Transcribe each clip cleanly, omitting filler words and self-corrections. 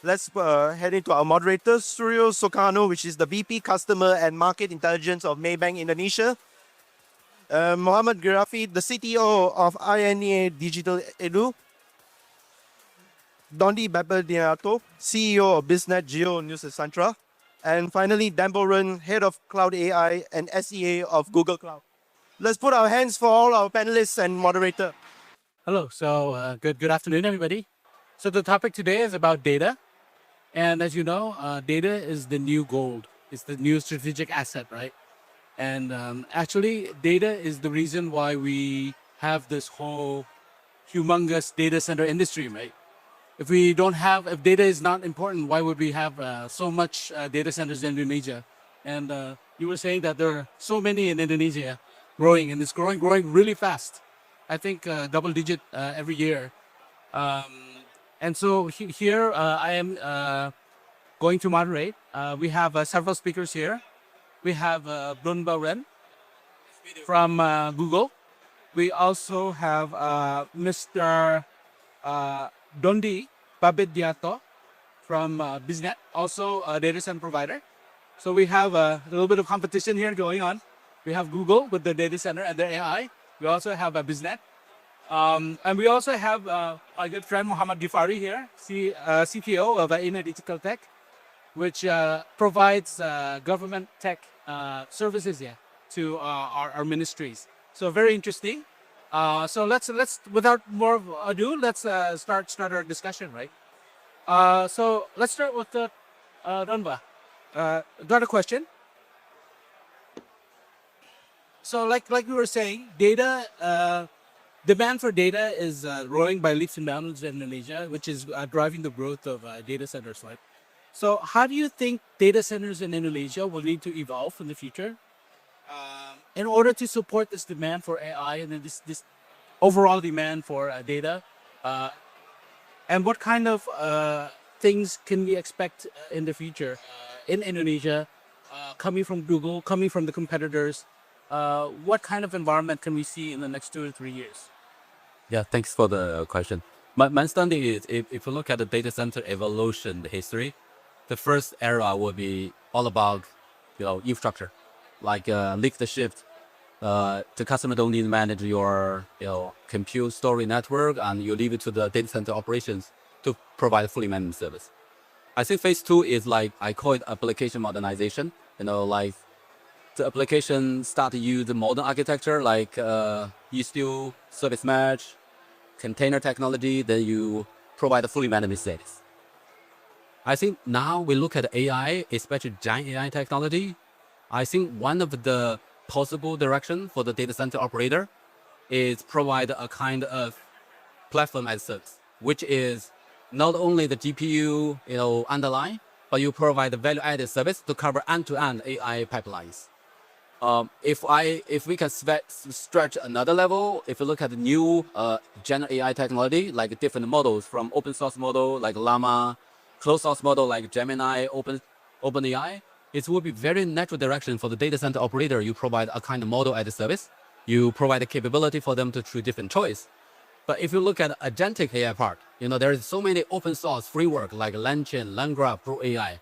Let's head into our moderators, Suryo Soekarno, which is the VP Customer and Market Intelligence of Maybank Indonesia. Mohammed Ghifary, the CTO of INEA Digital Edu. Dondy Bappedyanto, CEO of Biznet Geo Nusantara. And finally, Dambo, Head of Cloud AI and SEA of Google Cloud. Let's put our hands for all our panelists and moderator. Hello. So good afternoon, everybody. So the topic today is about data, and as you know, data is the new gold. It's the new strategic asset, right? And actually, data is the reason why we have this whole humongous data center industry, right? If data is not important, why would we have so much data centers in Indonesia? And you were saying that there are so many in Indonesia growing, and it's growing really fast. I think double digit every year. And so here I am going to moderate. We have several speakers here. We have Brunba Ren from Google. We also have Mr. Dondy Bappedyanto from Biznet, also a data center provider. So we have a little bit of competition here going on. We have Google with the data center and their AI. We also have a Biznet. And we also have our good friend Mohammed Ghifary here, CTO of INA Digital Tech, which provides government tech services to our ministries. So very interesting. So let's without more ado, let's start our discussion, right? So let's start with the Ranva. Got a question. So like we were saying, data demand for data is growing by leaps and bounds in Indonesia, which is driving the growth of data centers, right? So how do you think data centers in Indonesia will need to evolve in the future in order to support this demand for AI and then this overall demand for data? And what kind of things can we expect in the future in Indonesia coming from Google, coming from the competitors? What kind of environment can we see in the next 2 to 3 years? Yeah, thanks for the question. My understanding is if you look at the data center evolution, the history, the first era will be all about, infrastructure, like lift the shift. The customer don't need to manage your, compute storage network, and you leave it to the data center operations to provide fully managed service. I think phase two is like, I call it application modernization. Like the application start to use the modern architecture, like you still service mesh, container technology, then you provide a fully managed service. I think now we look at AI, especially giant AI technology. I think one of the possible direction for the data center operator is provide a kind of platform as service, which is not only the GPU, underlying, but you provide a value-added service to cover end-to-end AI pipelines. If we can stretch another level, if you look at the new Gen AI technology, like different models from open source model like Llama, closed source model like Gemini, OpenAI, it will be very natural direction for the data center operator. You provide a kind of model as a service. You provide the capability for them to choose different choice. But if you look at agentic AI part, there is so many open source framework like LangChain, LangGraph, Pro AI.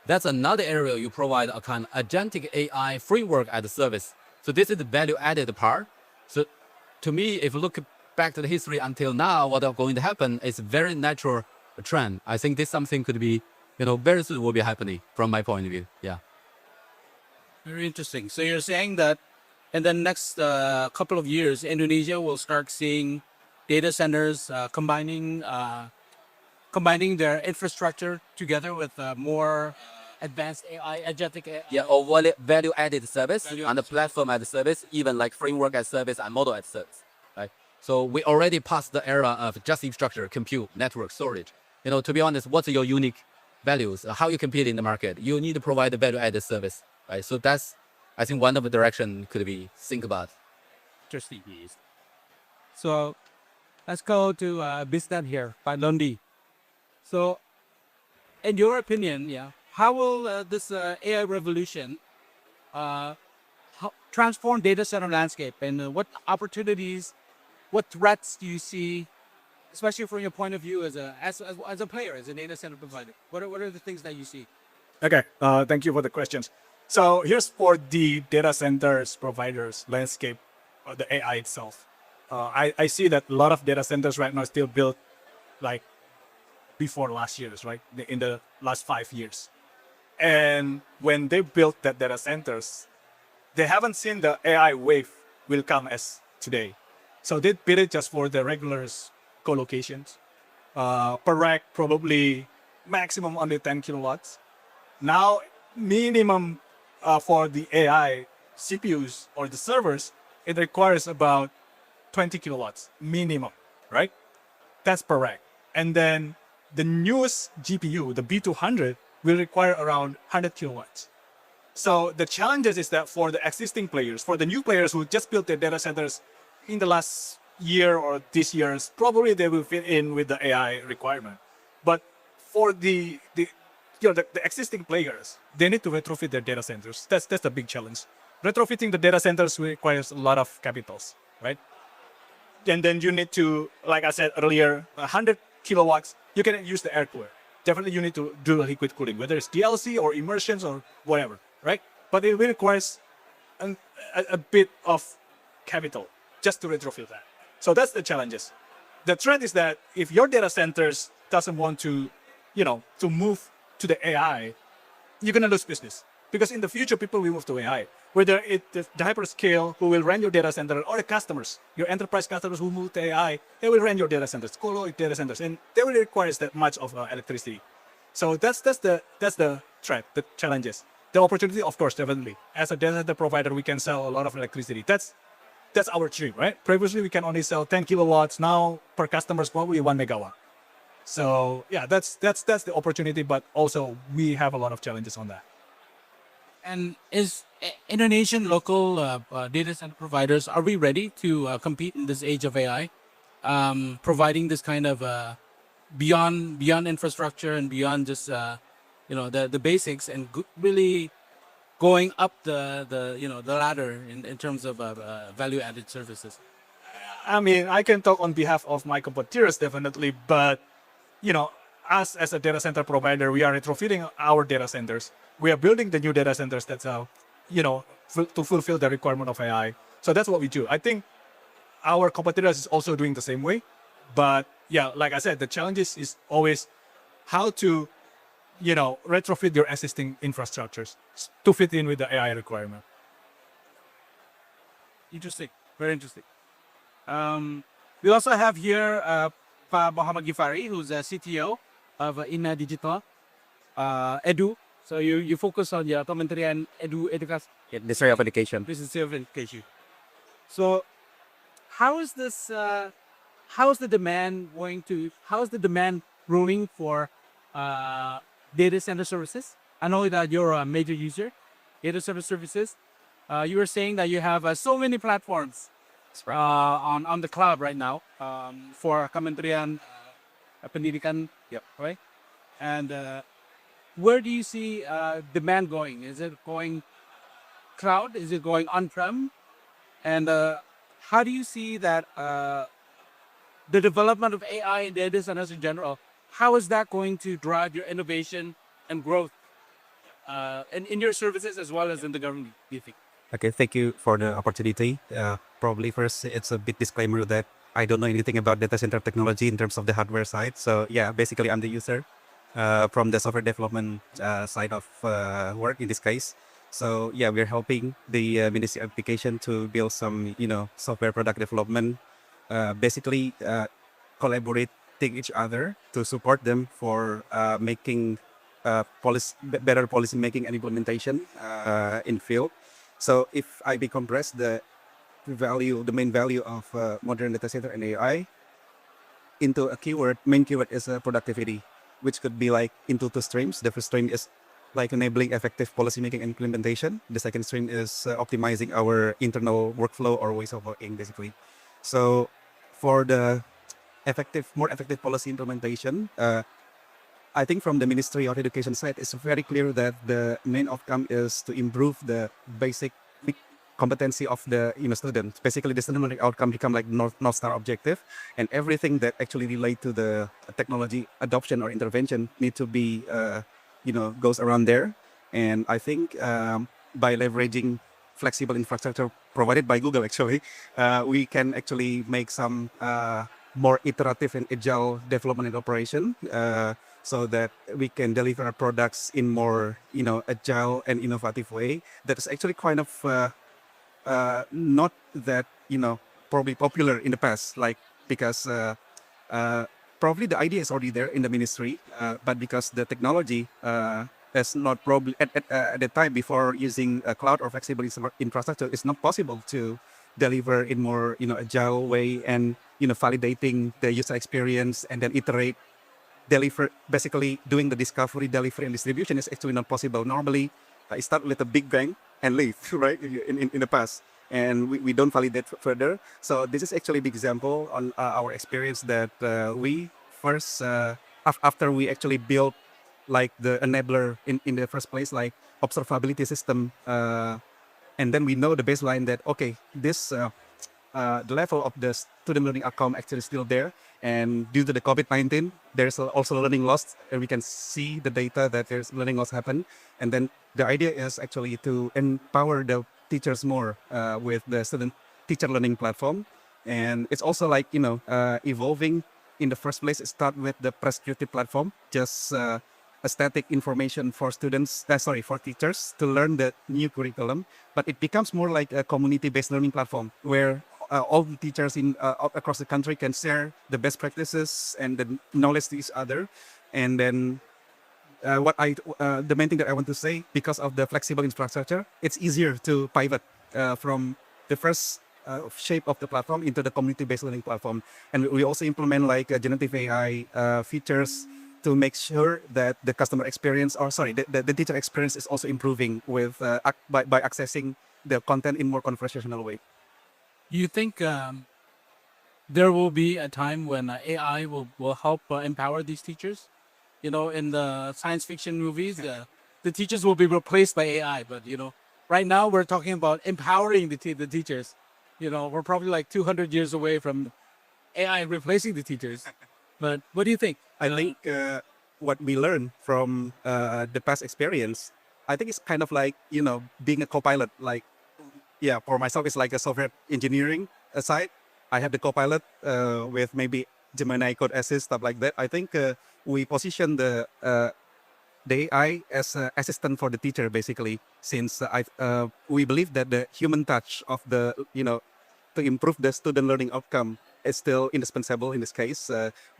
That's another area you provide a kind of agentic AI framework as a service. So this is the value added part. So to me, if you look back to the history until now, what is going to happen is very natural trend. I think this something could be, very soon will be happening from my point of view. Yeah. Very interesting. So you're saying that in the next couple of years, Indonesia will start seeing data centers combining their infrastructure together with more advanced AI, agentic AI. Yeah, or value added service and the platform as a service, even like framework as service and model as service. Right. So we already passed the era of just infrastructure, compute, network, storage. To be honest, what's your unique values? How you compete in the market? You need to provide a value added service. Right. So that's, I think, one of the direction could be think about. Interesting. So let's go to Biznet here by Dondy. So in your opinion, how will this AI revolution transform data center landscape, and what opportunities, what threats do you see especially from your point of view as a player, as a data center provider? What are the things that you see? Okay, thank you for the questions. So here's for the data centers providers landscape, the AI itself. I see that a lot of data centers right now still built like before last year's, right? In the last 5 years. And when they built that data centers, they haven't seen the AI wave will come as today. So they built it just for the regular co-locations. Per rack, probably maximum under 10 kilowatts. Now, minimum for the AI CPUs or the servers, it requires about 20 kilowatts minimum, right? That's per rack. And then the newest GPU, the B200, will require around 100 kilowatts. So the challenges is that for the existing players, for the new players who just built their data centers in the last year or this year's, probably they will fit in with the AI requirement. But for the existing players, they need to retrofit their data centers. That's the big challenge. Retrofitting the data centers requires a lot of capitals, right? And then you need to, like I said earlier, 100 kilowatts, you can use the air cooler. Definitely you need to do a liquid cooling, whether it's DLC or immersions or whatever, right? But it requires a bit of capital just to retrofit that. So that's the challenges. The trend is that if your data centers doesn't want to, to move to the AI, you're gonna lose business. Because in the future, people will move to AI. Whether it's the hyperscale who will run your data center or the customers, your enterprise customers who move to AI, they will run your data centers, colo data centers, and they will require that much of electricity. So that's the threat, the challenges. The opportunity, of course, definitely. As a data center provider, we can sell a lot of electricity. That's our dream, right? Previously, we can only sell 10 kilowatts. Now, per customer is probably 1 megawatt. So yeah, that's the opportunity, but also we have a lot of challenges on that. And is Indonesian local data center providers, are we ready to compete in this age of AI? Providing this kind of beyond infrastructure and beyond just the basics, and really going up the ladder in terms of value added services. I mean, I can talk on behalf of my competitors definitely, but us as a data center provider, we are retrofitting our data centers. We are building the new data centers that's to fulfill the requirement of AI. So that's what we do. I think our competitors is also doing the same way. But yeah, like I said, the challenge is always how to, retrofit your existing infrastructures to fit in with the AI requirement. Interesting, very interesting. We also have here Pa Muhammad Ghifary, who's a CTO of Inna Digital Edu. So you focus on your Kementerian Education, Ministry of Education. Ministry of Education. So how is this? How is the demand growing for data center services? I know that you're a major user, data center services. You were saying that you have so many platforms on the cloud right now for Kementerian Pendidikan, Yep. right? And where do you see demand going? Is it going cloud? Is it going on-prem? And how do you see that the development of AI and data centers in general, how is that going to drive your innovation and growth in your services as well as in the government, do you think? Okay, thank you for the opportunity. Probably first, it's a bit disclaimer that I don't know anything about data center technology in terms of the hardware side. So yeah, basically I'm the user from the software development side of work in this case. So yeah, we're helping the Ministry of Education to build some, software product development, basically collaborating each other to support them for making better policy making and implementation in field. So if I decompress the main value of modern data center and AI into a keyword, main keyword is productivity, which could be like into two streams. The first stream is like enabling effective policy making and implementation. The second stream is optimizing our internal workflow or ways of working, basically. So for the more effective policy implementation, I think from the Ministry of Education side, it's very clear that the main outcome is to improve the basic competency of the students. Basically, the student learning outcome become like North Star objective, and everything that actually relate to the technology adoption or intervention need to be goes around there. And I think by leveraging flexible infrastructure provided by Google, actually, we can actually make some more iterative and agile development and operation, so that we can deliver our products in more agile and innovative way. That is actually kind of not that probably popular in the past, like because probably the idea is already there in the ministry, but because the technology is not probably at the time before using a cloud or flexible infrastructure, it's not possible to deliver in more agile way, and validating the user experience and then iterate deliver, basically doing the discovery, delivery, and distribution is actually not possible. Normally, I start with a big bang and leave, right, in the past. And we don't validate further. So this is actually a big example on our experience that we first, after we actually built like the enabler in the first place, like observability system, and then we know the baseline that, okay, this the level of the student learning outcome actually still there. And due to the COVID-19, there's also learning loss, and we can see the data that there's learning loss happen. And then the idea is actually to empower the teachers more with the student teacher learning platform. And it's also like, evolving. In the first place, it start with the prescriptive platform, just a static information for students, for teachers to learn the new curriculum. But it becomes more like a community-based learning platform where all the teachers in across the country can share the best practices and the knowledge to each other. And then the main thing that I want to say, because of the flexible infrastructure, it's easier to pivot from the first shape of the platform into the community-based learning platform. And we also implement like generative AI features to make sure that the customer experience, or sorry, the teacher experience is also improving with by accessing the content in more conversational way. You think there will be a time when AI will help empower these teachers? In the science fiction movies, the teachers will be replaced by AI. But right now we're talking about empowering the teachers. We're probably like 200 years away from AI replacing the teachers. But what do you think? I think what we learned from the past experience, I think it's kind of like being a co-pilot. Like, yeah, for myself, it's like a software engineering side. I have the co-pilot with maybe Gemini Code Assist, stuff like that. I think we position the AI as an assistant for the teacher, basically, since we believe that the human touch of the, to improve the student learning outcome is still indispensable in this case.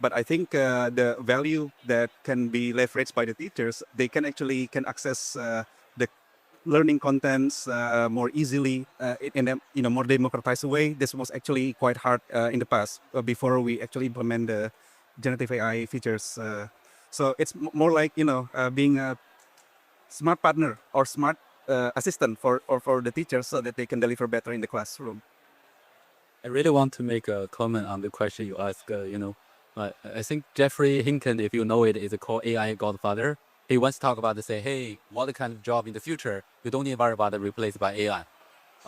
But I think the value that can be leveraged by the teachers, they can access the learning contents more easily in a more democratized way. This was actually quite hard in the past before we actually implement the generative AI features. So it's more like being a smart partner or smart assistant for the teachers, so that they can deliver better in the classroom. I really want to make a comment on the question you asked. I think Jeffrey Hinton, if you know it, is called AI Godfather. He once talked about say, hey, what kind of job in the future you don't need to worry about it replaced by AI.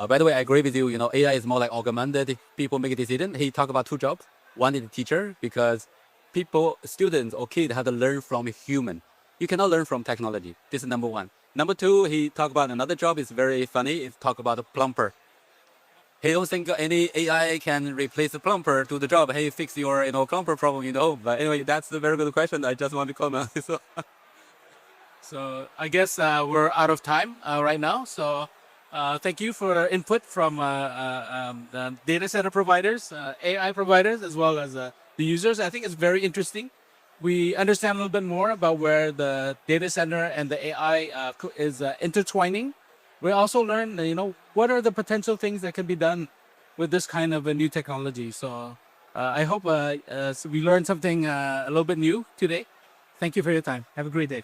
By the way, I agree with you. AI is more like augmented. People make a decision. He talked about two jobs. One is the teacher, because students or kids have to learn from a human. You cannot learn from technology. This is number one. Number two, he talked about another job. It's very funny. It's talk about a plumber. He don't think any AI can replace the plumber to the job. Hey, fix your plumber problem. But anyway, that's a very good question. I just want to comment. So I guess we're out of time right now. So thank you for input from the data center providers, AI providers, as well as the users. I think it's very interesting. We understand a little bit more about where the data center and the AI is intertwining. We also learn, what are the potential things that can be done with this kind of a new technology. So I hope we learned something a little bit new today. Thank you for your time. Have a great day.